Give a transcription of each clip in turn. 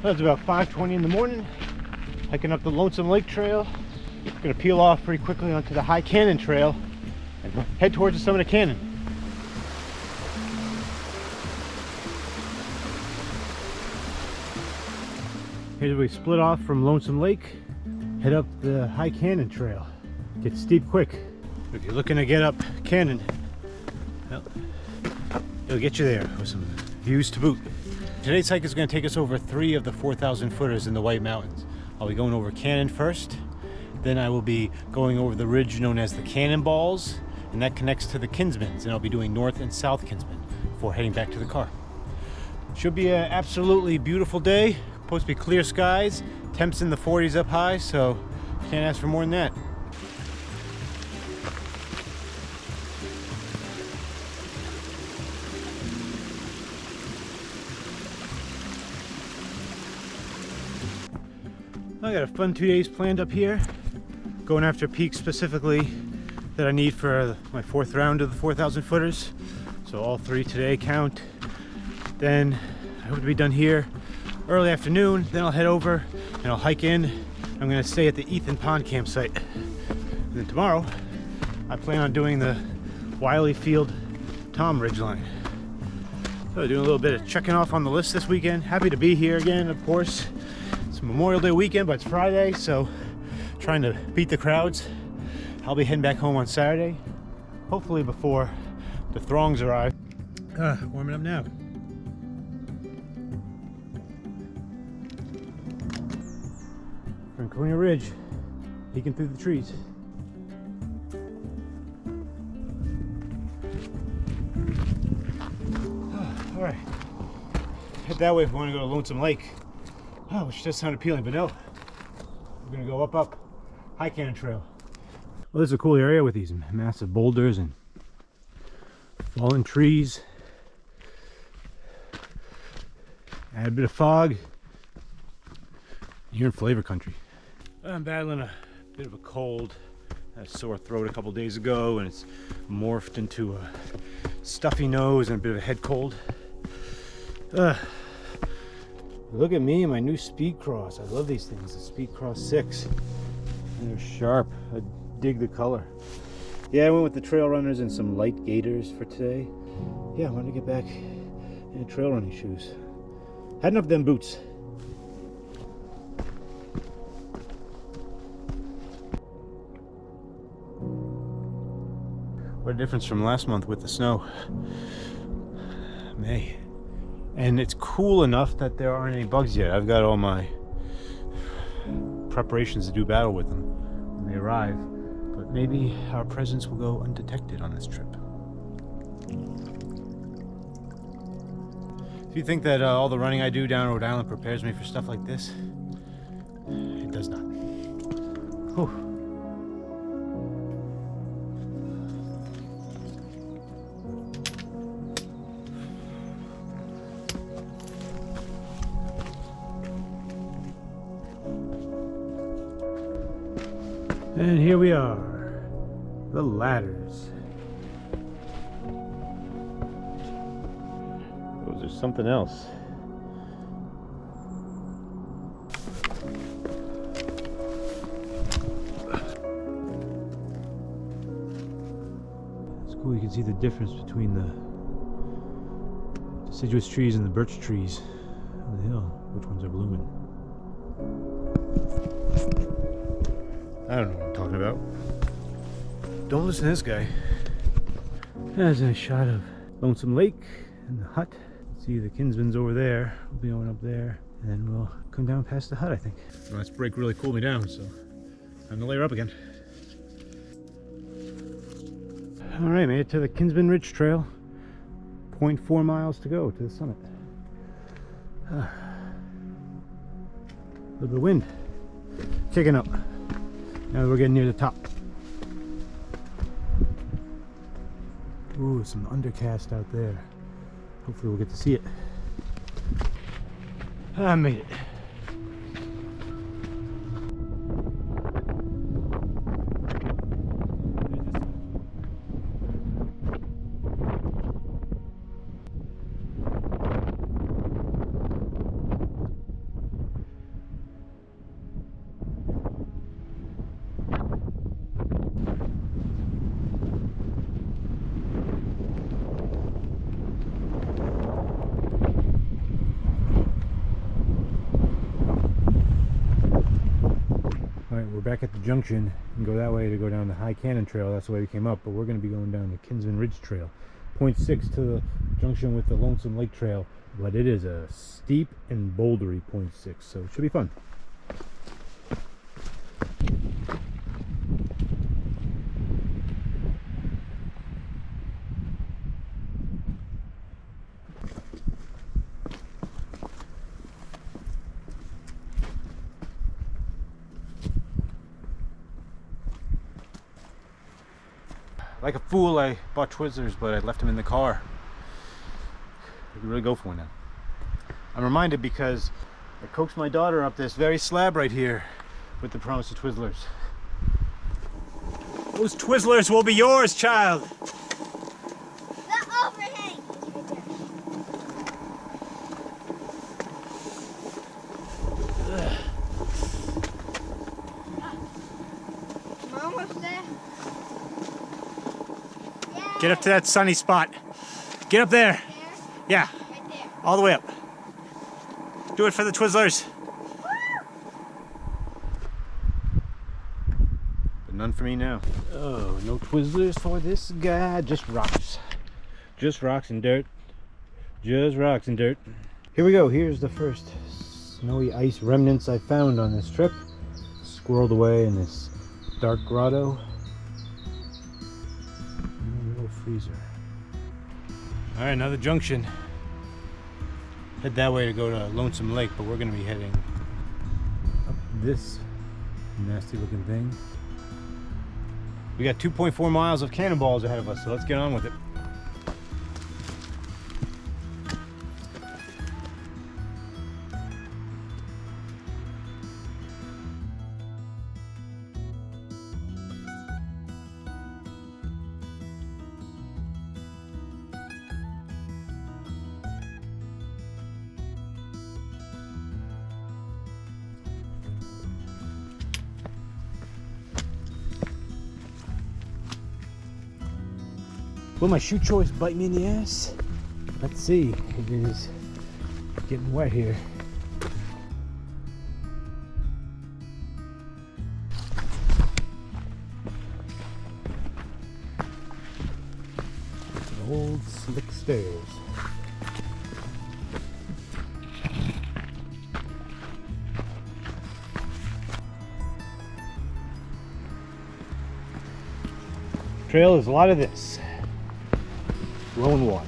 Well, it's about 5:20 in the morning, hiking up the Lonesome Lake Trail. Gonna peel off pretty quickly onto the High Cannon Trail and head towards the summit of Cannon. Here's where we split off from Lonesome Lake, head up the High Cannon Trail. Gets steep quick. If you're looking to get up Cannon, well, it'll get you there with some views to boot. Today's hike is going to take us over 3 of the 4,000 footers in the White Mountains. I'll be going over Cannon first, then I will be going over the ridge known as the Cannonballs, and that connects to the Kinsmans, and I'll be doing North and South Kinsman before heading back to the car. Should be an absolutely beautiful day. Supposed to be clear skies, temps in the 40s up high, so can't ask for more than that. I got a fun 2 days planned up here, going after peaks specifically that I need for my 4th round of the 4,000 footers. So all 3 today count. Then I hope to be done here early afternoon. Then I'll head over and I'll hike in. I'm gonna stay at the Ethan Pond campsite. And then tomorrow, I plan on doing the Wiley Field Tom Ridgeline. So doing a little bit of checking off on the list this weekend. Happy to be here again, of course. It's Memorial Day weekend, but it's Friday, so trying to beat the crowds. I'll be heading back home on Saturday, hopefully before the throngs arrive. Warming up now. Franconia Ridge, peeking through the trees. All right, head that way if we want to go to Lonesome Lake. Oh, which does sound appealing, but no. We're gonna go up High Cannon Trail. Well, this is a cool area with these massive boulders and fallen trees. Add a bit of fog. You're in flavor country. I'm battling a bit of a cold. I had a sore throat a couple days ago, and it's morphed into a stuffy nose and a bit of a head cold. Look at me and my new Speed Cross. I love these things, the Speed Cross 6. And they're sharp. I dig the color. Yeah, I went with the trail runners and some light gaiters for today. Yeah, I wanted to get back in trail running shoes. Had enough of them boots. What a difference from last month with the snow. May. And it's cool enough that there aren't any bugs yet. I've got all my preparations to do battle with them when they arrive. But maybe our presence will go undetected on this trip. If you think that all the running I do down Rhode Island prepares me for stuff like this, it does not. Whew. And here we are, the ladders. Those are something else. It's cool, you can see the difference between the deciduous trees and the birch trees on the hill, which ones are blooming. I don't know what I'm talking about. Don't listen to this guy. There's a shot of Lonesome Lake and the hut. See the Kinsman's over there. We'll be going up there, and then we'll come down past the hut, I think. Last break really cooled me down, so I'm gonna layer up again. All right, made it to the Kinsman Ridge Trail. 0.4 miles to go to the summit. A little bit of wind kicking up. Now we're getting near the top. Ooh, some undercast out there. Hopefully we'll get to see it. I made it. back at the junction and go that way to go down the High Cannon Trail. That's the way we came up, but we're going to be going down the Kinsman Ridge Trail. 0.6 to the junction with the Lonesome Lake Trail, but it is a steep and bouldery 0.6, so it should be fun. Like a fool, I bought Twizzlers, but I left them in the car. I could really go for one now. I'm reminded because I coaxed my daughter up this very slab right here with the promise of Twizzlers. Those Twizzlers will be yours, child! The overhang! I'm almost there. Get up to that sunny spot. Get up there. There? Yeah, Right there. all the way up. Do it for the Twizzlers. But none for me now. Oh, no Twizzlers for this guy. Just rocks. Just rocks and dirt. Just rocks and dirt. Here we go. Here's the first snowy ice remnants I found on this trip. Squirreled away in this dark grotto. Freezer. All right, another junction. Head that way to go to Lonesome Lake, but we're going to be heading up this nasty looking thing. We got 2.4 miles of Cannonballs ahead of us, so let's get on with it. Will my shoe choice bite me in the ass? Let's see. It is getting wet here. Old slick stairs. Trail is a lot of this. Flowing water.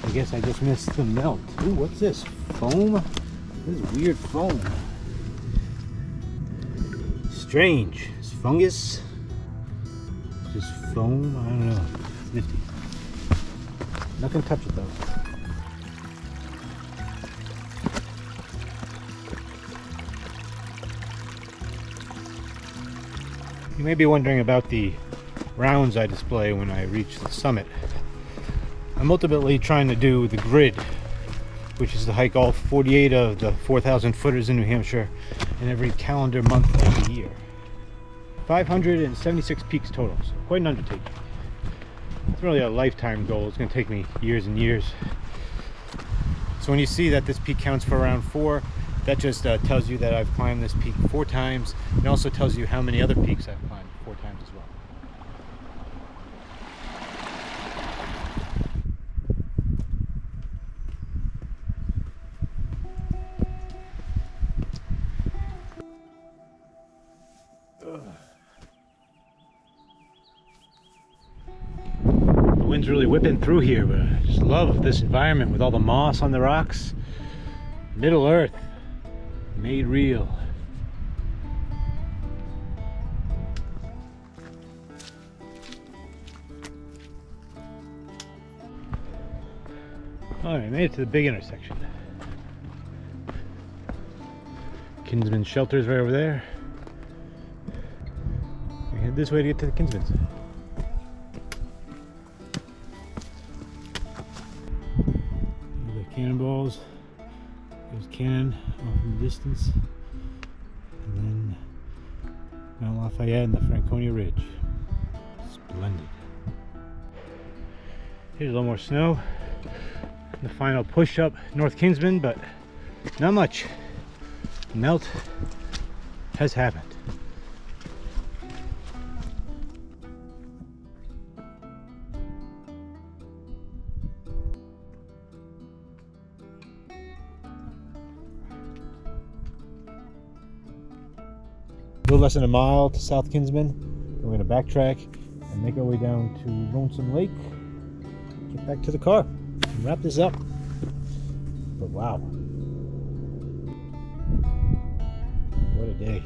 I guess I just missed the melt. Ooh, what's this? Foam? This is weird foam. Strange. It's fungus. Just foam. I don't know. It's nifty. Not gonna touch it though. You may be wondering about the rounds I display when I reach the summit. I'm ultimately trying to do the grid, which is to hike all 48 of the 4,000 footers in New Hampshire in every calendar month of the year. 576 peaks total, so quite an undertaking. It's really a lifetime goal. It's going to take me years and years. So when you see that this peak counts for around 4, that just tells you that I've climbed this peak 4 times. It also tells you how many other peaks I've climbed 4 times as well. The wind's really whipping through here, but I just love this environment with all the moss on the rocks. Middle Earth, made real. Alright, made it to the big intersection. Kinsman shelter's right over there. We head this way to get to the Kinsmans. The Cannonballs. There's Cannon off in the distance. And then Mount Lafayette and the Franconia Ridge. Splendid. Here's a little more snow. The final push up North Kinsman, but not much. Melt has happened. little less than a mile to South Kinsman. We're going to backtrack and make our way down to Lonesome Lake. Get back to the car and wrap this up. But wow. What a day.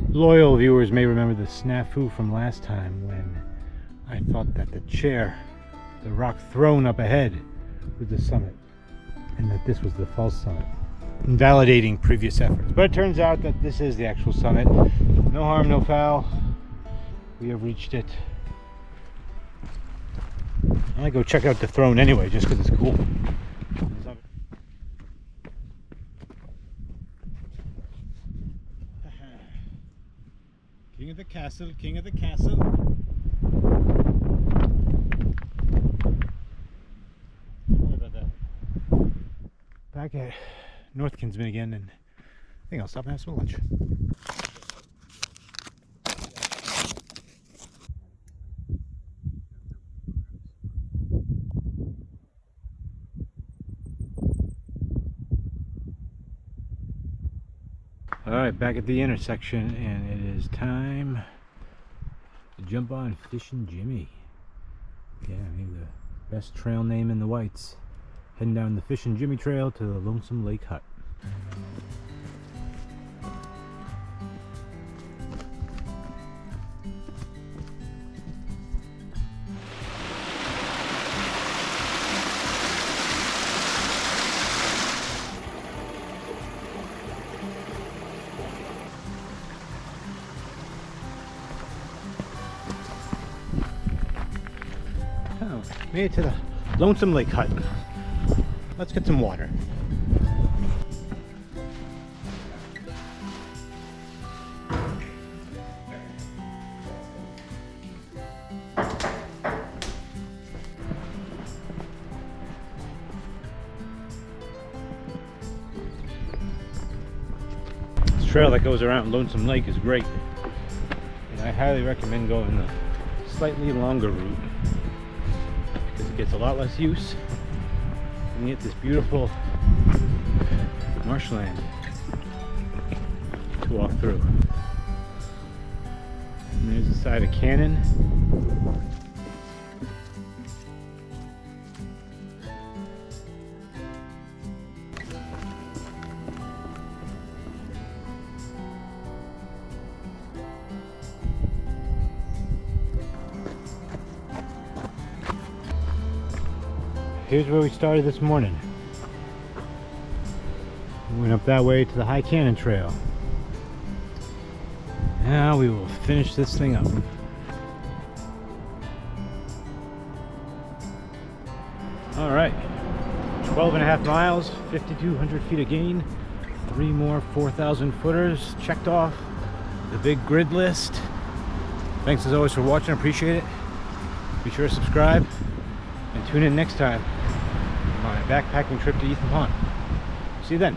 Loyal viewers may remember the snafu from last time when I thought that the chair, the rock thrown up ahead, was the summit, and that this was the false summit, invalidating previous efforts. But it turns out that this is the actual summit. No harm, no foul. We have reached it. I might go check out the throne anyway, just because it's cool. King of the castle, king of the castle. Sorry about that. Back at North Kinsman again, and I think I'll stop and have some lunch. Alright, back at the intersection, and it is time to jump on Fishin' Jimmy. Yeah, maybe the best trail name in the Whites. Heading down the Fishin' Jimmy trail to the Lonesome Lake Hut. Made it to the Lonesome Lake Hut. Let's get some water. This trail that goes around Lonesome Lake is great, and I highly recommend going the slightly longer route. It gets a lot less use, and you get this beautiful marshland to walk through. And there's the side of Cannon. Here's where we started this morning. We went up that way to the High Cannon Trail. Now we will finish this thing up. Alright, 12.5 miles, 5,200 feet of gain, 3 more 4,000 footers checked off the big grid list. Thanks as always for watching, appreciate it. Be sure to subscribe and tune in next time on my backpacking trip to Ethan Pond. See you then.